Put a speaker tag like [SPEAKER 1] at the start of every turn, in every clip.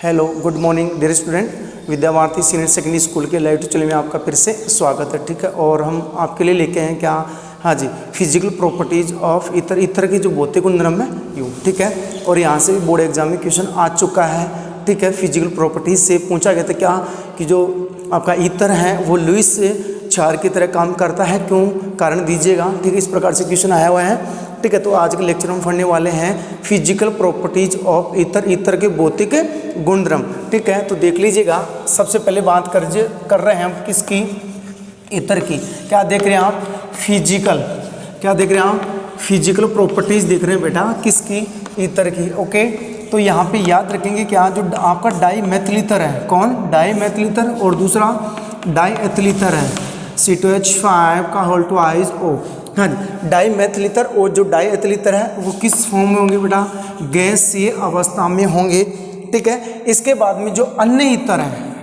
[SPEAKER 1] Hello good morning dear student. Vidya Bharati senior secondary school के live tutorial में आपका फिर से स्वागत है। ठीक है, और हम आपके लिए लेके हैं क्या, हाँ जी, physical properties of ether. Ether की जो भौतिक गुणधर्म है यू, ठीक है। और यहाँ से भी बोर्ड एग्जाम में क्वेश्चन आ चुका है। ठीक है, फिजिकल प्रॉपर्टीज से पूछा गया था क्या कि जो आपका ईथर है वो लुईस क्षार की तरह काम करता है, क्यों, कारण दीजिएगा। ठीक है, इस प्रकार से क्वेश्चन आया हुआ है। ठीक है, तो आज के लेक्चर में पढ़ने वाले हैं physical properties of ether, ether के भौतिक गुणधर्म। ठीक है, तो देख लीजिएगा। सबसे पहले बात कर रहे हैं हम किसकी, ईथर की। क्या देख रहे हैं आप, फिजिकल, क्या देख रहे हैं आप, फिजिकल प्रॉपर्टीज देख रहे हैं बेटा, किसकी, ईथर की। ओके, तो यहाँ पे याद रखेंगे क्या, जो आपका डाईमेथिल ईथर है, कौन, डाईमेथिल ईथर, और दूसरा डाईएथिल ईथर है C2H5 का होल ट्वाइस O। हाँ जी, डाईमेथिल ईथर और जो डाईएथिल ईथर है वो किस फॉर्म में होंगे बेटा, गैसीय अवस्था में होंगे। ठीक है, इसके बाद में जो अन्य ईथर हैं,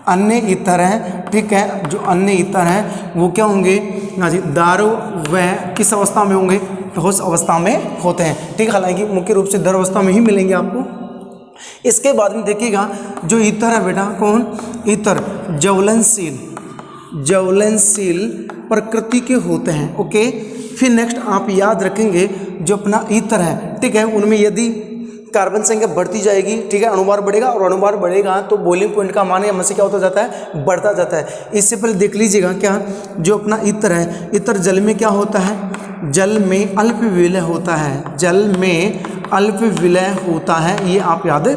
[SPEAKER 1] अन्य ईथर हैं, ठीक है, जो अन्य ईथर हैं वो क्या होंगे, हाँ जी, दारू व किस अवस्था में होंगे, ठोस अवस्था में होते हैं। ठीक है, हालांकि मुख्य रूप से द्रव अवस्था में ही मिलेंगे आपको। इसके बाद में देखिएगा जो ईथर है बेटा, कौन, ईथर ज्वलनशील, ज्वलनशील प्रकृति के होते हैं। ओके, फिर नेक्स्ट आप याद रखेंगे जो अपना ईथर है, ठीक है, उनमें यदि कार्बन संख्या बढ़ती जाएगी, ठीक है, अणुभार बढ़ेगा, और अणुभार बढ़ेगा तो बॉइलिंग पॉइंट का मान यहाँ से क्या होता जाता है, बढ़ता जाता है। इससे पहले देख लीजिएगा क्या, जो अपना ईथर है, ईथर जल में क्या होता है, जल में अल्प विलय होता है, जल में अल्प विलय होता है, ये आप याद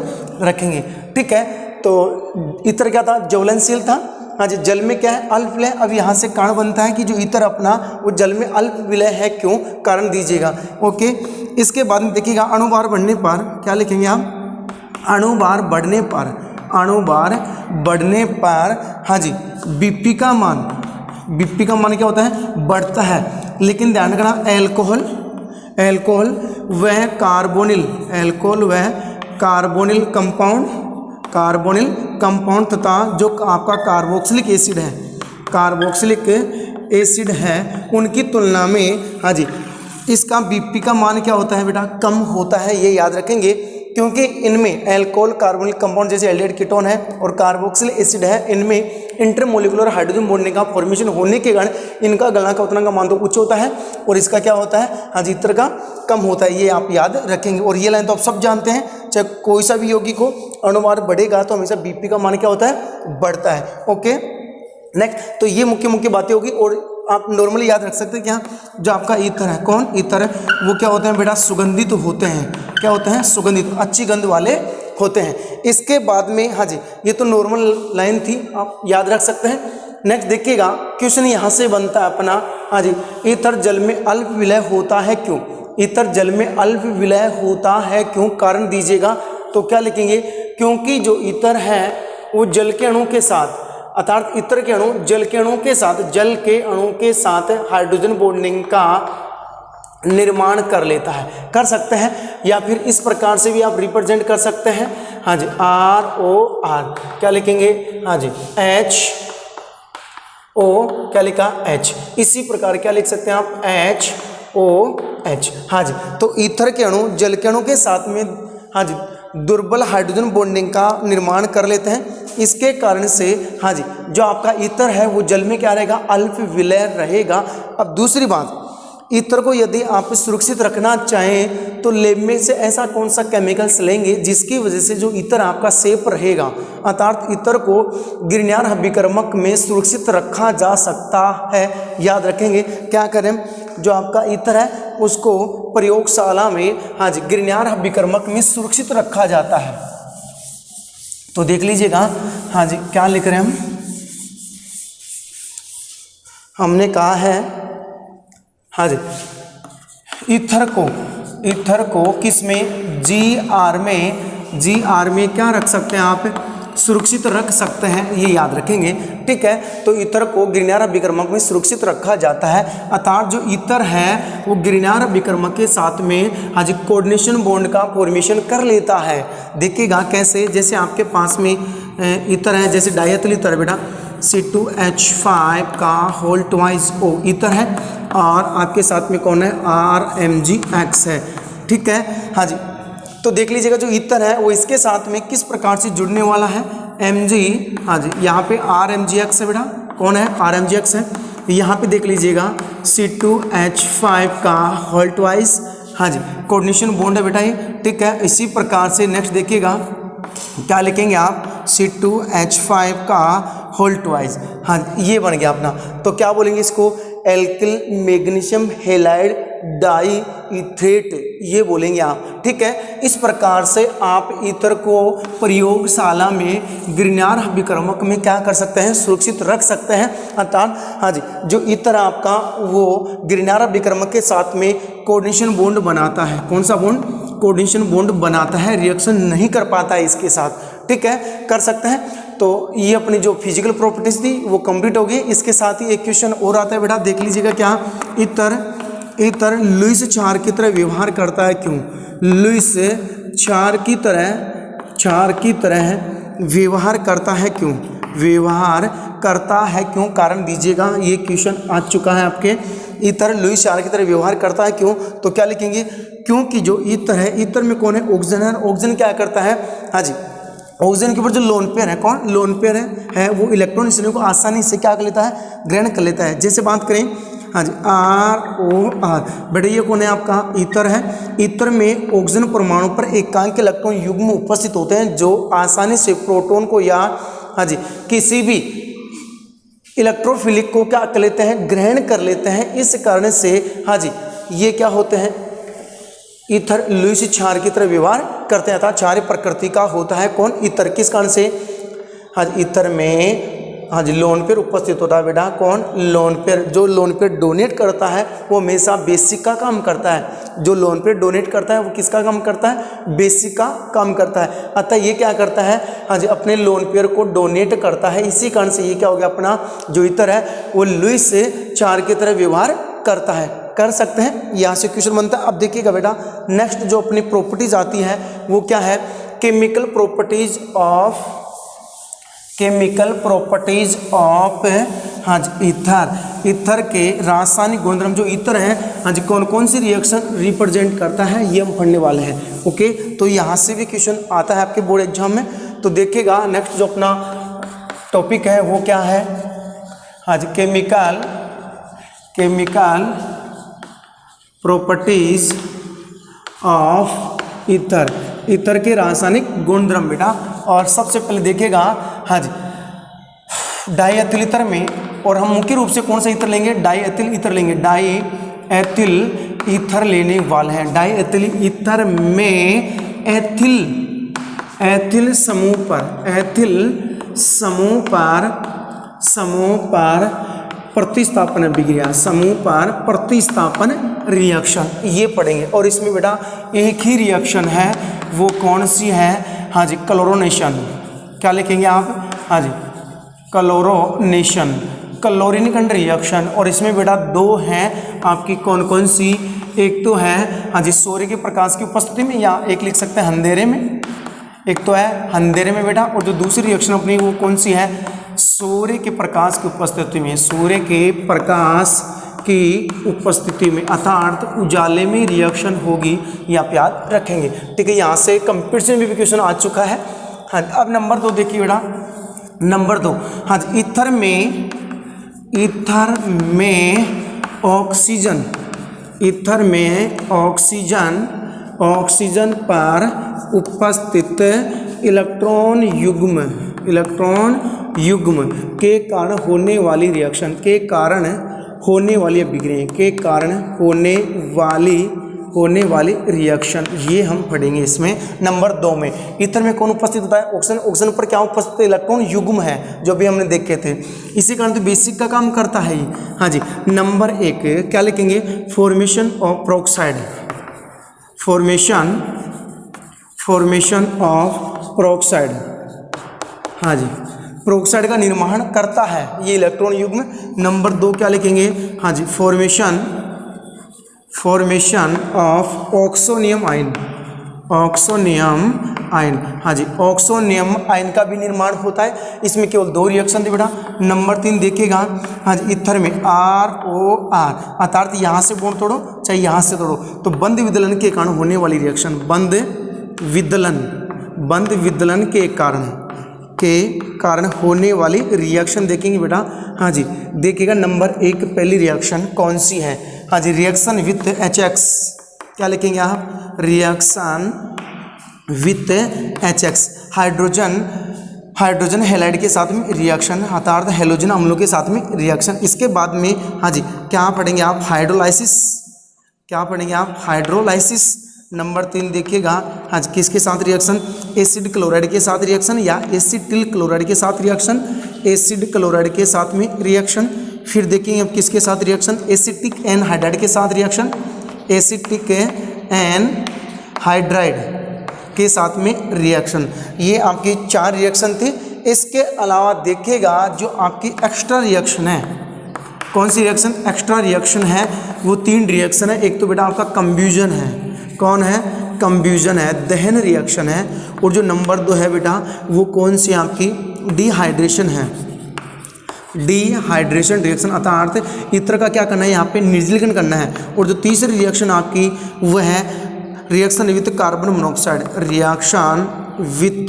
[SPEAKER 1] रखेंगे। ठीक है, तो ईथर क्या था, ज्वलनशील था। हाँ जी, जल में क्या है, अल्प विलय। अब यहाँ से कारण बनता है कि जो ईथर अपना वो जल में अल्प विलय है, क्यों, कारण दीजिएगा। ओके, इसके बाद में देखिएगा अणुभार बढ़ने पर क्या लिखेंगे आप, अणुभार बढ़ने पर, अणुभार बढ़ने पर, हाँ जी, बीपी का मान, बीपी का मान क्या होता है, बढ़ता है। लेकिन ध्यान रखना, अल्कोहल, अल्कोहल वह कार्बोनिल, अल्कोहल वह कार्बोनिल कंपाउंड, कार्बोनिल कंपाउंड तथा जो आपका कार्बोक्सिलिक एसिड है, कार्बोक्सिलिक एसिड है, उनकी तुलना में, हाँ जी, इसका बीपी का मान क्या होता है बेटा, कम होता है। ये याद रखेंगे, क्योंकि इनमें अल्कोहल कार्बोनिल कंपाउंड जैसे एल्डिहाइड कीटोन है और कार्बोक्सिलिक एसिड है, इनमें इंटरमोलिकुलर हाइड्रोजन बॉन्डिंग का फॉर्मेशन होने के कारण इनका गलनांक उतना का मान तो उच्च होता है और इसका क्या होता है, हाँ जी, ईथर का कम होता है। ये आप याद रखेंगे। और ये लाइन तो आप सब जानते हैं, चाहे कोई सा भी यौगिक को अणुभार बढ़ेगा तो हमेशा बीपी का मान क्या होता है, बढ़ता है। ओके, नेक्स्ट, तो ये मुख्य मुख्य बातें होगी। और आप नॉर्मली याद रख सकते हैं क्या, जो आपका ईथर है, कौन, ईथर है, वो क्या होते हैं बेटा, सुगंधित होते हैं। क्या होते हैं, सुगंधित, अच्छी गंध वाले होते हैं। इसके बाद में, हाँ जी, ये तो नॉर्मल लाइन थी, आप याद रख सकते हैं। नेक्स्ट देखिएगा, क्वेश्चन यहाँ से बनता है अपना, हाँ जी, ईथर जल में अल्प विलय होता है, क्यों, ईथर जल में अल्प विलय होता है, क्यों, कारण दीजिएगा। तो क्या लिखेंगे, क्योंकि जो ईथर है वो जल के अणु के साथ, अर्थात ईथर के अणु जल के अणु के साथ, जल के अणु के साथ हाइड्रोजन बॉन्डिंग का निर्माण कर लेता है, कर सकते हैं, या फिर इस प्रकार से भी आप रिप्रेजेंट कर सकते हैं। हाँ जी, ROR, क्या लिखेंगे, हाँ जी, HO, क्या लिखा, H। इसी प्रकार क्या लिख सकते हैं आप, HOH। हाँ जी, तो ईथर के अणु जल के अणु के साथ में, हाँ जी, दुर्बल हाइड्रोजन बॉन्डिंग का निर्माण कर लेते हैं। इसके कारण से, हाँ जी, जो आपका ईथर है वो जल में क्या रहेगा, अल्प विलय रहेगा। अब दूसरी बात, ईथर को यदि आप सुरक्षित रखना चाहें तो लैब में से ऐसा कौन सा केमिकल्स लेंगे जिसकी वजह से जो ईथर आपका सेफ रहेगा, अर्थात ईथर को गिरनार अभिकर्मक में सुरक्षित रखा जा सकता है। याद रखेंगे, क्या करें, जो आपका ईथर है उसको प्रयोगशाला में, हाँ जी, गिरनार अभिकर्मक में सुरक्षित रखा जाता है। तो देख लीजिएगा, हाँ जी, क्या लिख रहे हैं हम, हमने कहा है, हाँ जी, ईथर को किस में, GR में क्या रख सकते हैं आप, सुरक्षित रख सकते हैं, ये याद रखेंगे। ठीक है, तो ईथर को गिरनार अभिकर्मक में सुरक्षित रखा जाता है, अर्थात जो ईथर है वो गिरनार अभिकर्मक के साथ में, हाँ जी, कोऑर्डिनेशन बॉन्ड का फॉर्मेशन कर लेता है। देखिएगा कैसे, जैसे आपके पास में ईथर है, जैसे डाईएथिल ईथर बेटा, C2H5 का होल ट्वाइस O ईथर है, और आपके साथ में कौन है, RMgX है। ठीक है, हाँ जी, तो देख लीजिएगा जो ईथर है वो इसके साथ में किस प्रकार से जुड़ने वाला है, Mg, हाँ जी, यहाँ पे RMgX है बेटा, कौन है, RMgX है। यहाँ पे देख लीजिएगा C2H5 का होल ट्वाइस, हाँ जी, कोऑर्डिनेशन बॉन्ड है बेटा ये, ठीक है। इसी प्रकार से नेक्स्ट देखिएगा क्या लिखेंगे आप, C2H5 का होल ट्वाइस, हाँ ये बन गया अपना। तो क्या बोलेंगे इसको, एल्किल मैग्नीशियम हैलाइड डाई ईथरेट, ये बोलेंगे आप, ठीक है। इस प्रकार से आप ईथर को प्रयोगशाला में ग्रिग्नार अभिक्रमक में क्या कर सकते हैं, सुरक्षित रख सकते हैं। अर्थात हाँ जी, जो ईथर आपका वो ग्रिग्नार अभिक्रमक के साथ में कोऑर्डिनेशन बॉन्ड बनाता है, कौन सा बॉन्ड, कोऑर्डिनेशन बॉन्ड बनाता है, रिएक्शन नहीं कर पाता है इसके साथ, ठीक है, कर सकते हैं। तो ये अपनी जो फिजिकल प्रॉपर्टीज थी वो कंप्लीट हो गई। इसके साथ ही एक क्वेश्चन और आता है बेटा, देख लीजिएगा क्या, ईथर लुईस क्षार की तरह व्यवहार करता है क्यों, लुईस क्षार की तरह व्यवहार करता है क्यों, व्यवहार करता है क्यों, कारण दीजिएगा। ये क्वेश्चन आ चुका है आपके, ईथर लुईस क्षार की तरह व्यवहार करता है क्यों, तो क्या लिखेंगे, क्योंकि जो ईथर है, ईथर में कौन है, ऑक्सीजन है, ऑक्सीजन क्या करता है, हाँ जी, ऑक्सीजन के ऊपर जो लोन पेयर है, कौन लोन पेयर है वो इलेक्ट्रॉन श्रेणी को आसानी से क्या कर लेता है, ग्रहण कर लेता है। जैसे बात करें, हाँ जी, ROR, बेटा ये कौन है आपका, ईथर है। ईथर में ऑक्सीजन परमाणु पर एकांक इलेक्ट्रॉन युग्म उपस्थित होते हैं जो आसानी से प्रोटॉन को या हाँ जी किसी भी इलेक्ट्रोफिलिक को क्या कर लेते हैं, ग्रहण कर लेते हैं। इस कारण से हाँ जी ये क्या होते हैं, ईथर लुईस क्षार की तरह व्यवहार करते हैं, अर्थात क्षारीय प्रकृति का होता है कौन, ईथर। किस कारण से, हाँ जी, ईथर में हाँ जी लोन पेयर उपस्थित होता है बेटा, कौन, लोन पेयर। जो लोन पेयर डोनेट करता है वो हमेशा बेसिक का काम करता है, जो लोन पेयर डोनेट करता है वो किसका काम करता है, बेसिक का काम करता है। अतः ये क्या करता है, हाँ जी, अपने लोन पेयर को डोनेट करता है। इसी कारण से ये क्या हो गया, अपना जो ईथर है वो लुईस क्षार की तरह व्यवहार करता है, कर सकते हैं। यहाँ से क्वेश्चन बनता है। अब देखिएगा बेटा, नेक्स्ट जो अपनी प्रॉपर्टीज आती है वो क्या है, केमिकल प्रॉपर्टीज ऑफ हाँ जी ईथर के रासायनिक गुणधर्म। जो ईथर है हाँ जी कौन कौन सी रिएक्शन रिप्रेजेंट करता है, ये हम पढ़ने वाले हैं। ओके, तो यहाँ से भी क्वेश्चन आता है आपके बोर्ड एग्जाम में। तो देखिएगा नेक्स्ट जो अपना टॉपिक है वो क्या है, हाँ जी केमिकल प्रॉपर्टीज ऑफ ईथर के रासायनिक गुणधर्म बेटा। और सबसे पहले देखिएगा हाँ जी डाईएथिल ईथर में, और हम मुख्य रूप से कौन सा ईथर लेंगे, डाईएथिल ईथर लेंगे, डाईएथिल ईथर लेने वाले हैं। डाईएथिल ईथर में एथिल समूह पर प्रतिस्थापन अभिक्रिया, समूह पर प्रतिस्थापन रिएक्शन, ये पढ़ेंगे। और इसमें बेटा एक ही रिएक्शन है, वो कौन सी है, हाँ जी क्लोरोनेशन। क्या लिखेंगे आप, हाँ जी क्लोरोनेशन, क्लोरीनिक रिएक्शन। और इसमें बेटा दो हैं आपकी, कौन कौन सी, एक तो है हाँ जी सूर्य के प्रकाश की उपस्थिति में, या एक लिख सकते हैं अंधेरे में, एक तो है अंधेरे में बेटा। और जो दूसरी रिएक्शन अपनी वो कौन सी है, सूर्य के प्रकाश की उपस्थिति में, सूर्य के प्रकाश की उपस्थिति में, अर्थात उजाले में रिएक्शन होगी, ये आप याद रखेंगे। ठीक है, यहाँ से कंपटीशन में भी क्वेश्चन आ चुका है। हाँ, अब नंबर 2 देखिए बेटा, नंबर 2 हाँ जी ईथर में ऑक्सीजन पर उपस्थित इलेक्ट्रॉन युग्म के कारण होने वाली रिएक्शन, के कारण होने वाली अभिक्रिया, के कारण होने वाली रिएक्शन, ये हम पढ़ेंगे इसमें नंबर 2 में। ईथर में कौन उपस्थित होता है, ऑक्सीजन पर क्या उपस्थित, इलेक्ट्रॉन युग्म है, जो भी हमने देखे थे। इसी कारण तो बेसिक का काम करता है ये। हाँ जी, नंबर 1 क्या लिखेंगे, formation of peroxide, formation of peroxide, हाँ जी पेरोक्साइड का निर्माण करता है ये इलेक्ट्रॉन युग्म। नंबर 2 क्या लिखेंगे, हाँ जी फॉर्मेशन ऑफ ऑक्सोनियम आयन, हाँ जी ऑक्सोनियम आयन का भी निर्माण होता है। इसमें केवल 2 रिएक्शन थे बेटा। नंबर 3 देखिएगा, हाँ जी ईथर में ROR, अर्थात यहाँ से बॉन्ड तोड़ो चाहे यहाँ से तोड़ो, तो बंद विदलन के कारण होने वाली रिएक्शन, बंद विदलन, बंद विदलन के कारण होने वाली रिएक्शन देखेंगे बेटा। हाँ जी, देखिएगा नंबर 1 पहली रिएक्शन कौन सी है। हाँ जी, रिएक्शन विथ HX, क्या लिखेंगे आप, reaction with HX, hydrogen halide के साथ में रिएक्शन, अर्थात हैलोजन अम्लों के साथ में रिएक्शन। इसके बाद में हाँ जी क्या पढ़ेंगे आप, हाइड्रोलाइसिस, क्या पढ़ेंगे आप, हाइड्रोलाइसिस। नंबर 3 देखिएगा हाँ जी, किसके साथ रिएक्शन, एसिड क्लोराइड के साथ रिएक्शन या एसिटिल क्लोराइड के साथ रिएक्शन, एसिड क्लोराइड के साथ में रिएक्शन। फिर देखेंगे अब किसके साथ रिएक्शन, एसिटिक एनहाइड्राइड के साथ रिएक्शन, एसिटिक एनहाइड्राइड के साथ में रिएक्शन। ये आपके 4 रिएक्शन थे। इसके अलावा देखिएगा जो आपकी एक्स्ट्रा रिएक्शन है, कौन सी रिएक्शन, एक्स्ट्रा रिएक्शन है, वो 3 रिएक्शन है। एक तो बेटा आपका कंब्यूजन है, कौन है, कंब्यूजन है, दहन रिएक्शन है। और जो नंबर 2 है बेटा वो कौन सी आपकी, डिहाइड्रेशन है, डिहाइड्रेशन रिएक्शन, अर्थात इत्र का क्या करना है यहाँ पे, निर्जलीकरण करना है। और जो तीसरी रिएक्शन आपकी वो है reaction with carbon monoxide, reaction with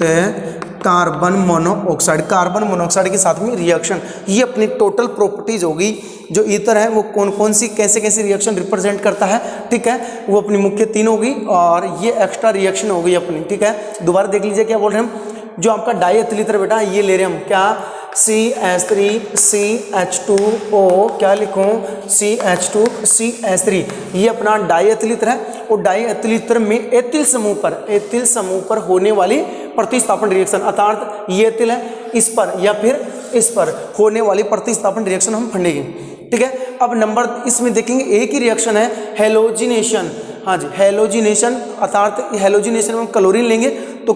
[SPEAKER 1] carbon monoxide, carbon monoxide के साथ में रिएक्शन। ये अपनी टोटल प्रॉपर्टीज होगी। जो ईथर है वो कौन कौन सी कैसे कैसे रिएक्शन रिप्रेजेंट करता है, ठीक है, वो अपनी मुख्य 3 होगी और ये एक्स्ट्रा रिएक्शन हो गई अपनी, ठीक है। दोबारा देख लीजिए क्या बोल रहे हैं हम, जो आपका डाई एथिल ईथर बेटा ये ले रहे हैं हम, क्या, CH3CH2O, क्या लिखूं, CH2CH3, ये अपना डाई एथिल ईथर है। और डाई एथिल ईथर में एथिल समूह पर होने वाली प्रतिस्थापन रिएक्शन, अर्थात ये एथिल है, इस पर या फिर इस पर होने वाली प्रतिस्थापन रिएक्शन हम फंडेंगे, ठीक है। अब नंबर इसमें देखेंगे एक ही रिएक्शन है, हेलोजिनेशन। हाँ जी, हेलोजिनेशन, अर्थात हेलोजिनेशन में हम क्लोरीन लेंगे तो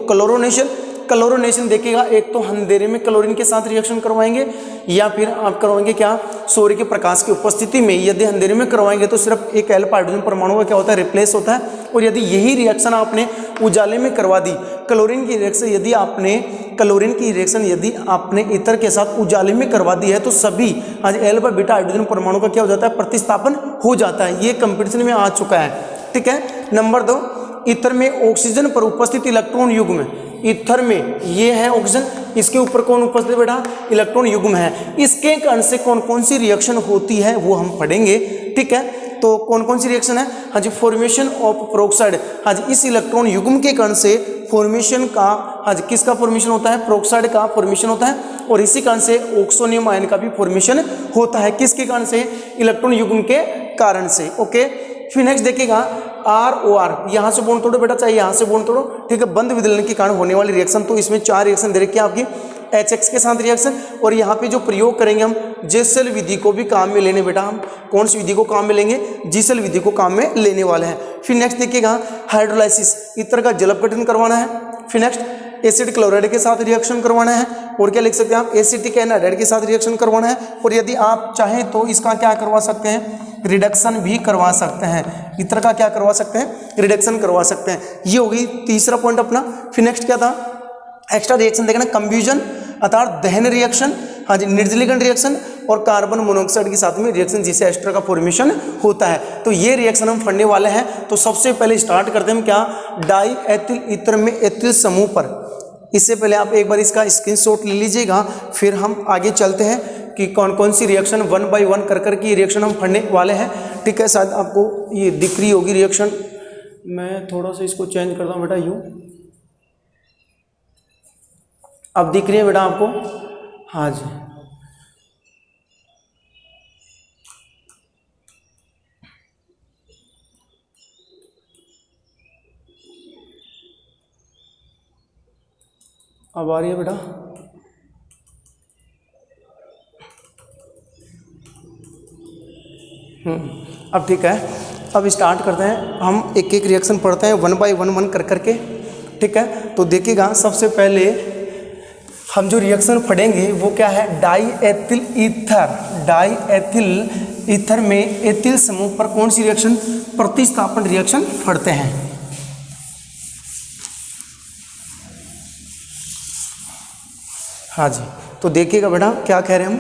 [SPEAKER 1] क्लोरोनेशन देखिएगा, एक तो अंधेरे में क्लोरीन के साथ रिएक्शन करवाएंगे या फिर आप करवाएंगे क्या, सूर्य के प्रकाश की उपस्थिति में। यदि अंधेरे में करवाएंगे तो सिर्फ एक अल्फा हाइड्रोजन परमाणु का क्या होता है, रिप्लेस होता है। और यदि यही रिएक्शन आपने उजाले में करवा दी, क्लोरीन की रिएक्शन यदि आपने ईथर के साथ उजाले में करवा दी है तो सभी आज अल्फा बीटा हाइड्रोजन परमाणु का क्या हो जाता है, प्रतिस्थापन हो जाता है। ये कंपटीशन में आ चुका है, ठीक है। नंबर 2, ईथर में ऑक्सीजन पर उपस्थित इलेक्ट्रॉन युग्म, ईथर में ये है ऑक्सीजन, इसके ऊपर कौन उपस्थित बेटा, इलेक्ट्रॉन युग्म है। इसके कारण से कौन कौन सी रिएक्शन होती है वो हम पढ़ेंगे, ठीक है। तो कौन कौन सी रिएक्शन है, हाँ जी, फॉर्मेशन ऑफ पेरोक्साइड, हाँ जी, इस इलेक्ट्रॉन युग्म के कारण से फॉर्मेशन का, हाँ जी, किसका फॉर्मेशन होता है, पेरोक्साइड का फॉर्मेशन होता है। और इसी कारण से ऑक्सोनियम आयन का भी फॉर्मेशन होता है, किसके कारण से, इलेक्ट्रॉन युग्म के कारण से, ओके। फिर नेक्स्ट देखिएगा ROR, यहाँ से बॉन्ड तोड़ो बेटा, चाहिए यहाँ से बॉन्ड तोड़ो, ठीक है, बंद विदलन के कारण होने वाली रिएक्शन। तो इसमें 4 रिएक्शन दे रखी है आपकी, HX के साथ रिएक्शन। और यहाँ पे जो प्रयोग करेंगे हम, जेसेल विधि को भी काम में लेने बेटा, हम कौन सी विधि को काम में लेंगे, जीसेल विधि को काम में लेने वाले हैं। फिर नेक्स्ट देखिएगा हाइड्रोलाइसिस, ईथर का जल अपघटन करवाना है। फिर नेक्स्ट एसिड क्लोराइड के साथ रिएक्शन करवाना है। और क्या लिख सकते हैं आप, एसिटिक एनहाइड्राइड के साथ रिएक्शन करवाना है। और यदि आप चाहें तो इसका क्या करवा सकते हैं, रिडक्शन भी करवा सकते हैं, ईथर का क्या करवा सकते हैं, रिडक्शन करवा सकते हैं। ये हो गई तीसरा पॉइंट अपना। फिर नेक्स्ट क्या था, एक्स्ट्रा रिएक्शन देखना, कंब्यूजन अर्थात दहन रिएक्शन, हाँ जी, निर्जलीकरण रिएक्शन और कार्बन मोनोऑक्साइड के साथ में रिएक्शन जिससे एस्टर का फॉर्मेशन होता है। तो ये रिएक्शन हम पढ़ने वाले हैं। तो सबसे पहले स्टार्ट करते हैं हम क्या, डाई एथिल ईथर में एथिल समूह पर। इससे पहले आप एक बार इसका स्क्रीनशॉट ले लीजिएगा, फिर हम आगे चलते हैं कि कौन कौन सी रिएक्शन 1 बाय 1 कर की रिएक्शन हम पढ़ने वाले हैं, ठीक है। शायद आपको ये दिख रही होगी रिएक्शन, मैं थोड़ा सा इसको चेंज करता हूँ बेटा, यूँ अब दिख रही है बेटा आपको, हाँ जी। अब आ रही है बेटा, अब ठीक है। अब स्टार्ट करते हैं, हम एक एक रिएक्शन पढ़ते हैं 1 बाय 1 करके, ठीक है। तो देखिएगा सबसे पहले हम जो रिएक्शन पढ़ेंगे वो क्या है, die ethyl ether. Die ethyl ether में एथिल समूह पर कौन सी रिएक्शन, प्रतिस्थापन रिएक्शन पढ़ते हैं। हाँ जी, तो देखिएगा बेटा क्या कह रहे हैं हम,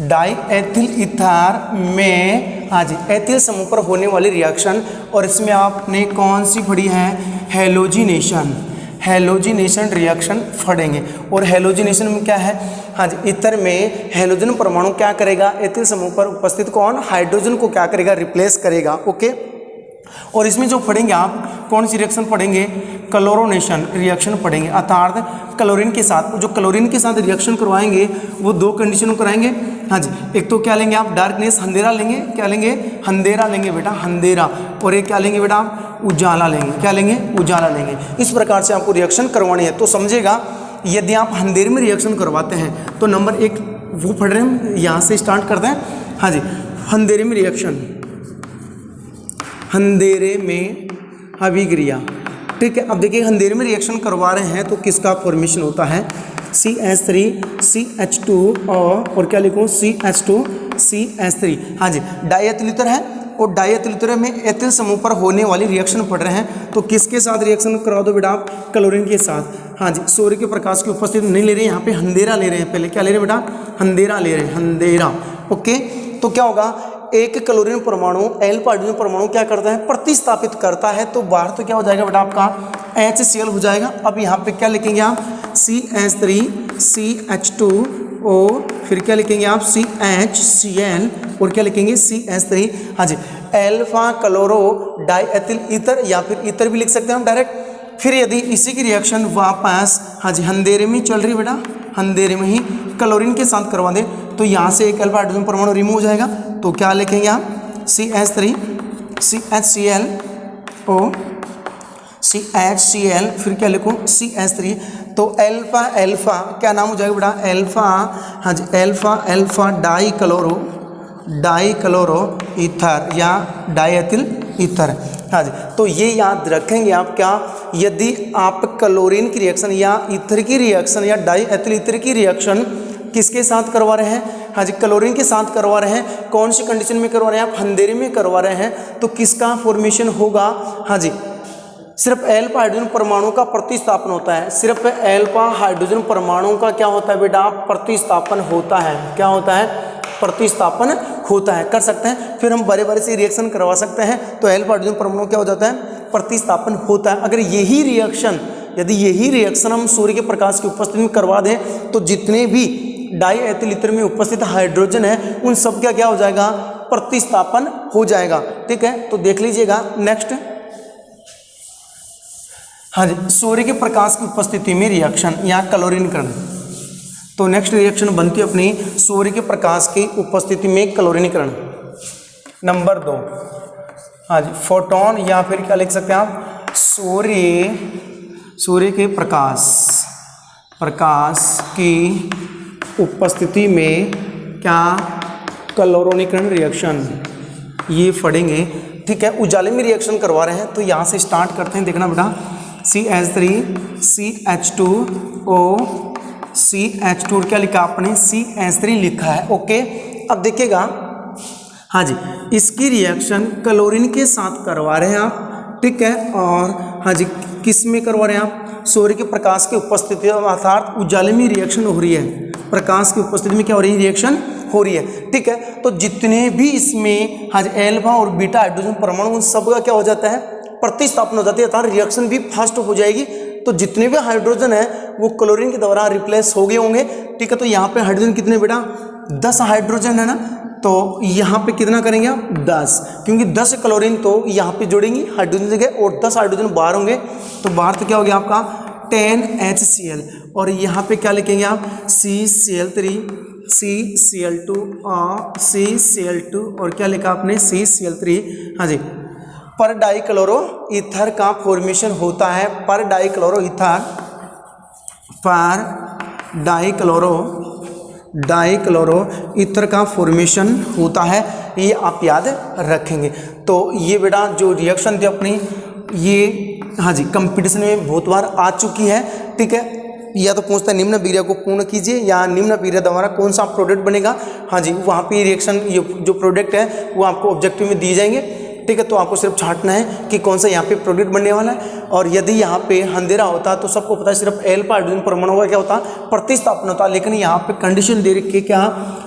[SPEAKER 1] डाई एथिल ईथर में हाँ जी एथिल समूह पर होने वाली रिएक्शन, और इसमें आपने कौन सी पढ़ी है, हेलोजिनेशन। हेलोजिनेशन रिएक्शन पढ़ेंगे। और हेलोजिनेशन में क्या है, हाँ जी इतर में हेलोजन परमाणु क्या करेगा, एथिल समूह पर उपस्थित कौन, हाइड्रोजन को क्या करेगा, रिप्लेस करेगा। ओके, और इसमें जो पढ़ेंगे आप कौन सी रिएक्शन पढ़ेंगे, क्लोरोनेशन रिएक्शन पढ़ेंगे। अर्थात क्लोरीन के साथ, जो क्लोरीन के साथ रिएक्शन करवाएंगे वो दो कंडीशन कराएंगे। हाँ जी, एक तो क्या लेंगे आप, डार्कनेस अंधेरा लेंगे, क्या लेंगे, अंधेरा लेंगे बेटा, अंधेरा। और एक क्या लेंगे बेटा आप, उजाला लेंगे, क्या लेंगे, उजाला लेंगे। इस प्रकार से आपको रिएक्शन करवानी है। तो समझेगा यदि आप अंधेरे में रिएक्शन करवाते हैं तो नंबर एक वो पढ़ रहे हैं, यहाँ से स्टार्ट करते हैं। हाँ जी, अंधेरे में रिएक्शन, अंधेरे में अभिक्रिया। ठीक है, अब देखिए अंधेरे में रिएक्शन करवा रहे हैं तो किसका फॉर्मेशन होता है, CH3CH2 और क्या लिखूँ, CH2CH3। हाँ जी, डाइएथिल ईथर है, और डाइएथिल ईथर में एथिल समूह पर होने वाली रिएक्शन पढ़ रहे हैं। तो किसके साथ रिएक्शन करवा दो बेटा आप, क्लोरीन के साथ। हाँ जी, सूर्य के प्रकाश की उपस्थिति नहीं ले रहे हैं, यहाँ पे अंधेरा ले रहे हैं। पहले क्या ले रहे हैं बेटा, अंधेरा ले रहे हैं, अंधेरा। ओके, तो क्या होगा, एक क्लोरीन परमाणु एल्फा हाइड्रोजन परमाणु क्या करता है, प्रतिस्थापित करता है। तो बाहर तो क्या हो जाएगा बेटा आपका HCl हो जाएगा। अब यहाँ पे क्या लिखेंगे आप, CH3CH2O, फिर क्या लिखेंगे आप, CHCl, और क्या लिखेंगे, CH3। हाँ जी, एल्फा क्लोरो डाइएथिल ईथर, या फिर ईथर भी लिख सकते हैं हम डायरेक्ट। फिर यदि इसी की रिएक्शन वापस, हाँ जी अंधेरे में चल रही बेटा, अंधेरे में ही क्लोरीन के साथ करवा दें तो यहाँ से एक अल्फा हाइड्रोजन परमाणु रिमूव हो जाएगा। तो क्या लिखेंगे आप, CH3 CHCl O CHCl, फिर क्या लिखूँ, CH3। तो अल्फा अल्फा क्या नाम हो जाएगा बेटा, अल्फा, हाँ जी अल्फा डाइक्लोरो ईथर या डाइएथिल ईथर। हाँ जी, तो ये याद रखेंगे आप क्या, यदि आप क्लोरीन की रिएक्शन या ईथर की रिएक्शन या डाइएथिल ईथर की रिएक्शन किसके साथ करवा रहे हैं, हाँ जी क्लोरीन के साथ करवा रहे हैं, कौन सी कंडीशन में करवा रहे हैं आप, अंधेरे में करवा रहे हैं, तो किसका फॉर्मेशन होगा, हाँ जी सिर्फ अल्फा हाइड्रोजन परमाणु का प्रतिस्थापन होता है। सिर्फ अल्फा हाइड्रोजन परमाणु का क्या होता है बेटा, प्रतिस्थापन होता है। क्या होता है, प्रतिस्थापन होता है, कर सकते हैं। फिर हम बड़े बड़े से रिएक्शन करवा सकते हैं तो अल्फा हाइड्रोजन परमाणु क्या हो जाता है, प्रतिस्थापन होता है। अगर यही रिएक्शन, यदि यही रिएक्शन हम सूर्य के प्रकाश की उपस्थिति में करवा दें तो जितने भी डाइएथिल ईथर में उपस्थित हाइड्रोजन है उन सब का क्या हो जाएगा, प्रतिस्थापन हो जाएगा। ठीक है, तो देख लीजिएगा नेक्स्ट। हाँ जी, सूर्य के प्रकाश की उपस्थिति में रिएक्शन या क्लोरीनीकरण। तो नेक्स्ट रिएक्शन बनती है अपनी सूर्य के प्रकाश की उपस्थिति में क्लोरीनीकरण। नंबर 2, हाँ जी फोटोन, या फिर क्या लिख सकते हैं आप, सूर्य के प्रकाश की उपस्थिति में क्या, क्लोरीनीकरण रिएक्शन, ये पढ़ेंगे। ठीक है, उजाले में रिएक्शन करवा रहे हैं तो यहाँ से स्टार्ट करते हैं। देखना बेटा, CH3CH2O CH2, क्या लिखा आपने, CH3 लिखा है। ओके, अब देखिएगा, हाँ जी इसकी रिएक्शन क्लोरीन के साथ करवा रहे हैं आप। ठीक है, और हाँ जी किस में करवा रहे हैं आप, सूर्य के प्रकाश की उपस्थिति, अर्थात उजाले में रिएक्शन हो रही है, प्रकाश की उपस्थिति में क्या हो रही है, रिएक्शन हो रही है। ठीक है, तो जितने भी इसमें हाँ जी अल्फा और बीटा हाइड्रोजन परमाणु उन सब का क्या हो जाता है, प्रतिस्थापन हो जाती है, अर्थात रिएक्शन भी फास्ट हो जाएगी। तो जितने भी हाइड्रोजन है वो क्लोरीन के द्वारा रिप्लेस हो गए होंगे। ठीक है, तो यहाँ पे हाइड्रोजन कितने बेटा, 10 हाइड्रोजन है ना, तो यहाँ पे कितना करेंगे आप, 10, क्योंकि 10 क्लोरीन तो यहाँ पे जोड़ेंगी हाइड्रोजन जगह और 10 हाइड्रोजन बाहर होंगे। तो बाहर तो क्या हो गया आपका 10 HCl, और यहाँ पे क्या लिखेंगे आप, CCl3 CCl2 और CCl2, और क्या लिखा आपने, CCl3। हाँ जी, पर डाइक्लोरो ईथर का फॉर्मेशन होता है, पर डाइक्लोरो ईथर का फॉर्मेशन होता है, ये आप याद रखेंगे। तो ये बेटा जो रिएक्शन थी अपनी, ये हाँ जी कंपटीशन में बहुत बार आ चुकी है। ठीक है, या तो पूछता है निम्न क्रिया को पूर्ण कीजिए, या निम्न क्रिया द्वारा कौन सा प्रोडक्ट बनेगा। हाँ जी, वहाँ पे रिएक्शन, ये जो प्रोडक्ट है वो आपको ऑब्जेक्टिव में दिए जाएंगे। ठीक है, तो आपको सिर्फ छांटना है कि कौन सा यहाँ पे प्रोडक्ट बनने वाला है। और यदि यहाँ पे अंधेरा होता तो सबको पता है सिर्फ अल्फा हाइड्रोजन परमाणु का क्या होता, प्रतिस्थापन होता। लेकिन यहाँ पे कंडीशन दे रखी है क्या,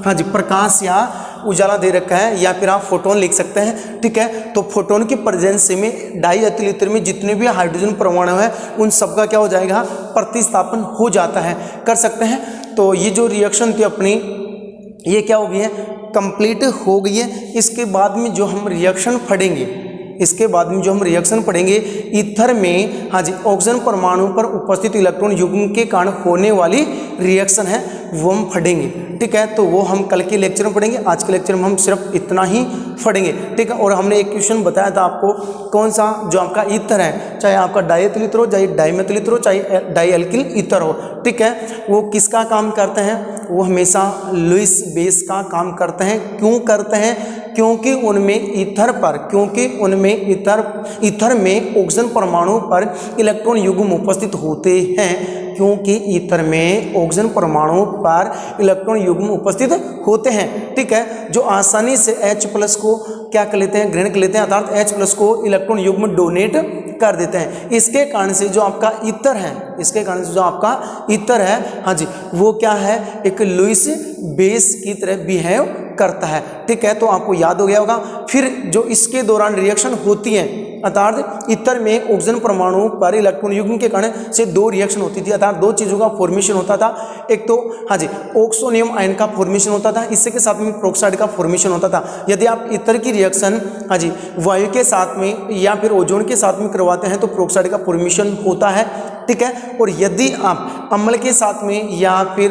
[SPEAKER 1] हाँ जी प्रकाश या उजाला दे रखा है, या फिर आप फोटोन लिख सकते हैं, ठीक है। तो फोटोन की प्रेजेंस में डाई एथिल ईथर में जितने भी हाइड्रोजन परमाणु है उन सबका क्या हो जाएगा, प्रतिस्थापन हो जाता है, कर सकते हैं। तो ये जो रिएक्शन थी अपनी, ये क्या हो गई है, कंप्लीट हो गई है। इसके बाद में जो हम रिएक्शन पढ़ेंगे, इसके बाद में जो हम रिएक्शन पढ़ेंगे, ईथर में हाँ जी ऑक्सीजन परमाणु पर उपस्थित इलेक्ट्रॉन युग्म के कारण होने वाली रिएक्शन है वो हम पढ़ेंगे, ठीक है। तो वो हम कल के लेक्चर में पढ़ेंगे, आज के लेक्चर में हम सिर्फ इतना ही पढ़ेंगे, ठीक है। और हमने एक क्वेश्चन बताया था आपको, कौन सा, जो आपका ईथर है, चाहे आपका डाईएथिल ईथर हो, चाहे डाईमेथिल ईथर हो, चाहे डाईएल्किल ईथर हो, ठीक है, वो किसका काम करते हैं, वो हमेशा लुईस बेस का काम करते हैं। क्यों करते हैं, क्योंकि उनमें ईथर में ऑक्सीजन परमाणु पर इलेक्ट्रॉन युग्म उपस्थित होते हैं, क्योंकि ईथर में ऑक्सीजन परमाणु पर इलेक्ट्रॉन युग्म उपस्थित होते हैं, ठीक है, जो आसानी से H+ को क्या कर लेते हैं, ग्रहण कर लेते हैं, अर्थात H+ को इलेक्ट्रॉन युग्म डोनेट कर देते हैं। इसके कारण से जो आपका ईथर है, हाँ जी, वो क्या है, एक लुईस बेस की तरह बिहेव करता है, ठीक है। तो आपको याद हो गया होगा। फिर जो इसके दौरान रिएक्शन होती है, अर्थात ईथर में ऑक्सीजन परमाणु पर इलेक्ट्रॉन युग्म के कारण से दो रिएक्शन होती थी, अर्थात दो चीज़ों का फॉर्मेशन होता था। एक तो हाँ जी ऑक्सोनियम आयन का फॉर्मेशन होता था, इससे के साथ में प्रोक्साइड का फॉर्मेशन होता था। यदि आप ईथर की रिएक्शन हाँ जी वायु के साथ में या फिर ओजोन के साथ में करवाते हैं तो प्रोक्साइड का फॉर्मेशन होता है, ठीक है। और यदि आप अम्ल के साथ में या फिर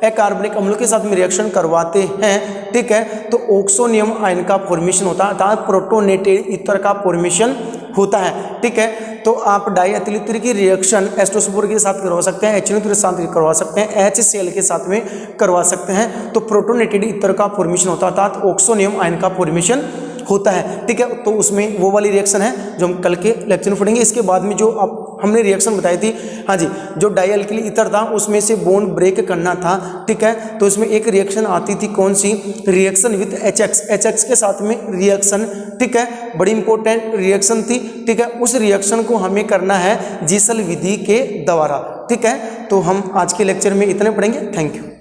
[SPEAKER 1] अकार्बनिक अम्लों के साथ में रिएक्शन करवाते हैं, ठीक है, तो ऑक्सोनियम आयन का फॉर्मेशन होता है, अर्थात प्रोटोनेटेड ईथर का फॉर्मेशन होता है, ठीक है। तो आप डाईएथिल ईथर की रिएक्शन H2SO4 के साथ करवा सकते हैं, HNO के साथ करवा सकते हैं, HCl के साथ में करवा सकते हैं। तो प्रोटोनेटेड ईथर का फॉर्मेशन होता है, अर्थात ऑक्सोनियम आयन का फॉर्मेशन होता है, ठीक है। तो उसमें वो वाली रिएक्शन है जो हम कल के लेक्चर में पढ़ेंगे। इसके बाद में जो अब हमने रिएक्शन बताई थी, हाँ जी, जो डाईएल्किल ईथर था उसमें से बॉन्ड ब्रेक करना था, ठीक है। तो इसमें एक रिएक्शन आती थी, कौन सी, रिएक्शन विद HX के साथ में रिएक्शन, ठीक है, बड़ी इंपॉर्टेंट रिएक्शन थी, ठीक है। उस रिएक्शन को हमें करना है जीसल विधि के द्वारा, ठीक है। तो हम आज के लेक्चर में इतने पढ़ेंगे। Thank you.